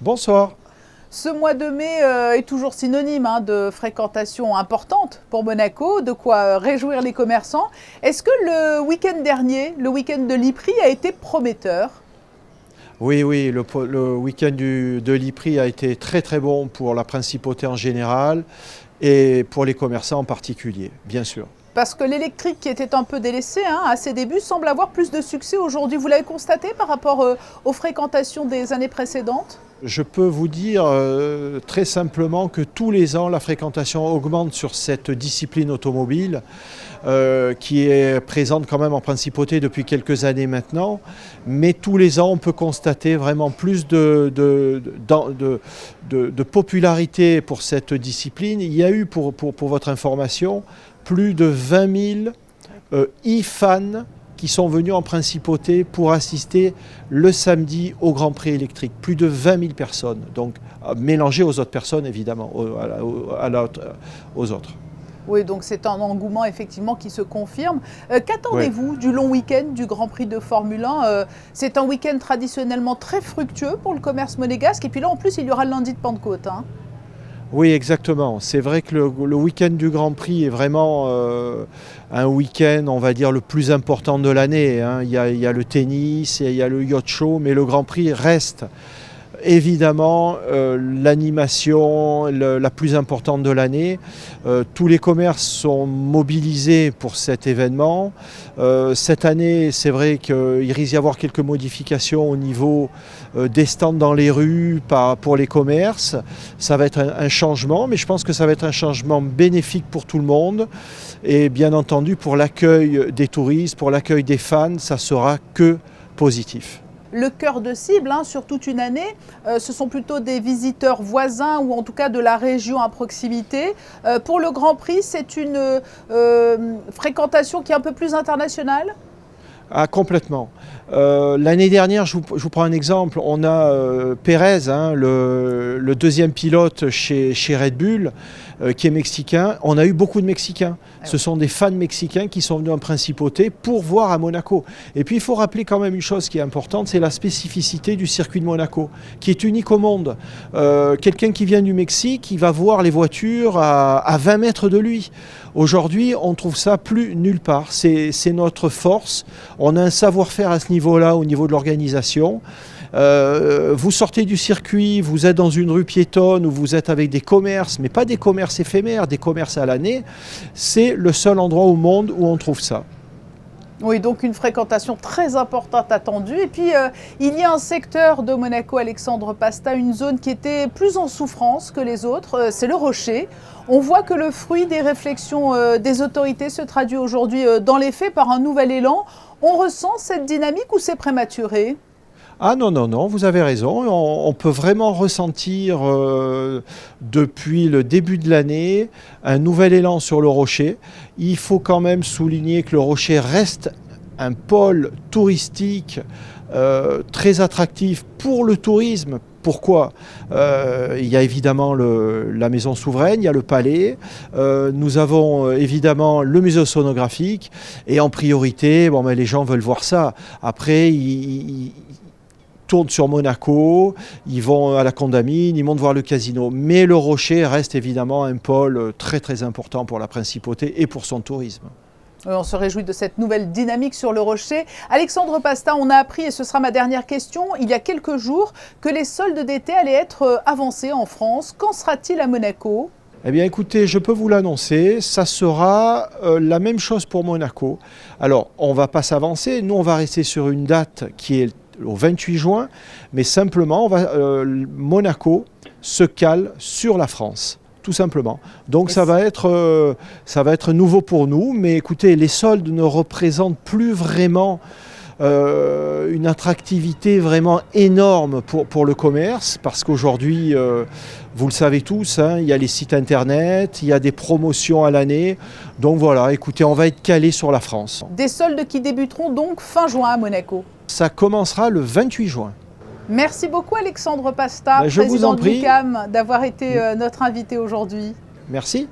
Bonsoir. Ce mois de mai est toujours synonyme de fréquentation importante pour Monaco, de quoi réjouir les commerçants. Est-ce que le week-end dernier, le week-end de l'Ypres, a été prometteur? Oui, le week-end de l'Ypres a été très bon pour la principauté en général et pour les commerçants en particulier, bien sûr. Parce que l'électrique qui était un peu délaissé à ses débuts semble avoir plus de succès aujourd'hui. Vous l'avez constaté par rapport aux fréquentations des années précédentes? Je peux vous dire très simplement que tous les ans, la fréquentation augmente sur cette discipline automobile qui est présente quand même en principauté depuis quelques années maintenant. Mais tous les ans, on peut constater vraiment plus de popularité pour cette discipline. Il y a eu, pour votre information, plus de 20 000 e-fans qui sont venus en principauté pour assister le samedi au Grand Prix électrique. Plus de 20 000 personnes, donc mélangées aux autres personnes évidemment, aux autres. Oui, donc c'est un engouement effectivement qui se confirme. Qu'attendez-vous du long week-end du Grand Prix de Formule 1 C'est un week-end traditionnellement très fructueux pour le commerce monégasque. Et puis là, en plus, il y aura le lundi de Pentecôte. Oui, exactement. C'est vrai que le week-end du Grand Prix est vraiment un week-end, on va dire, le plus important de l'année. Il y a le tennis, il y a le yacht show, mais le Grand Prix reste évidemment l'animation la plus importante de l'année. Tous les commerces sont mobilisés pour cet événement. Cette année, c'est vrai qu'il risque d'y avoir quelques modifications au niveau des stands dans les rues pour les commerces. Ça va être un changement, mais je pense que ça va être un changement bénéfique pour tout le monde. Et bien entendu, pour l'accueil des touristes, pour l'accueil des fans, ça sera que positif. Le cœur de cible sur toute une année, ce sont plutôt des visiteurs voisins ou en tout cas de la région à proximité. Pour le Grand Prix, c'est une fréquentation qui est un peu plus internationale? Ah, complètement. L'année dernière, je vous prends un exemple, on a Pérez, le deuxième pilote chez Red Bull, qui est mexicain. On a eu beaucoup de Mexicains. Ce sont des fans mexicains qui sont venus en principauté pour voir à Monaco. Et puis il faut rappeler quand même une chose qui est importante, c'est la spécificité du circuit de Monaco, qui est unique au monde. Quelqu'un qui vient du Mexique, il va voir les voitures à 20 mètres de lui. Aujourd'hui, on trouve ça plus nulle part. C'est notre force. On a un savoir-faire à ce niveau-là, au niveau de l'organisation. Vous sortez du circuit, vous êtes dans une rue piétonne où vous êtes avec des commerces, mais pas des commerces éphémères, des commerces à l'année. C'est le seul endroit au monde où on trouve ça. Oui, donc une fréquentation très importante attendue. Et puis, il y a un secteur de Monaco, Alexandre Pasta, une zone qui était plus en souffrance que les autres, c'est le Rocher. On voit que le fruit des réflexions des autorités se traduit aujourd'hui dans les faits par un nouvel élan. On ressent cette dynamique ou c'est prématuré ? Ah non, vous avez raison. On peut vraiment ressentir depuis le début de l'année un nouvel élan sur le Rocher. Il faut quand même souligner que le Rocher reste un pôle touristique très attractif pour le tourisme. Pourquoi ? Il y a évidemment la maison souveraine, il y a le palais, nous avons évidemment le musée sonographique et en priorité, les gens veulent voir ça. Après, ils tournent sur Monaco, ils vont à la Condamine, ils montent voir le casino. Mais le Rocher reste évidemment un pôle très important pour la principauté et pour son tourisme. On se réjouit de cette nouvelle dynamique sur le Rocher. Alexandre Pasta, on a appris, et ce sera ma dernière question, il y a quelques jours, que les soldes d'été allaient être avancés en France. Qu'en sera-t-il à Monaco ? Eh bien écoutez, je peux vous l'annoncer, ça sera la même chose pour Monaco. Alors, on ne va pas s'avancer, nous on va rester sur une date qui est au 28 juin, mais simplement, Monaco se cale sur la France. Tout simplement. Donc ça va être nouveau pour nous, mais écoutez, les soldes ne représentent plus vraiment une attractivité vraiment énorme pour le commerce, parce qu'aujourd'hui, vous le savez tous, il y a les sites internet, il y a des promotions à l'année. Donc voilà, écoutez, on va être calé sur la France. Des soldes qui débuteront donc fin juin à Monaco. Ça commencera le 28 juin. Merci beaucoup Alexandre Pasta, président de l'UQAM, d'avoir été notre invité aujourd'hui. Merci.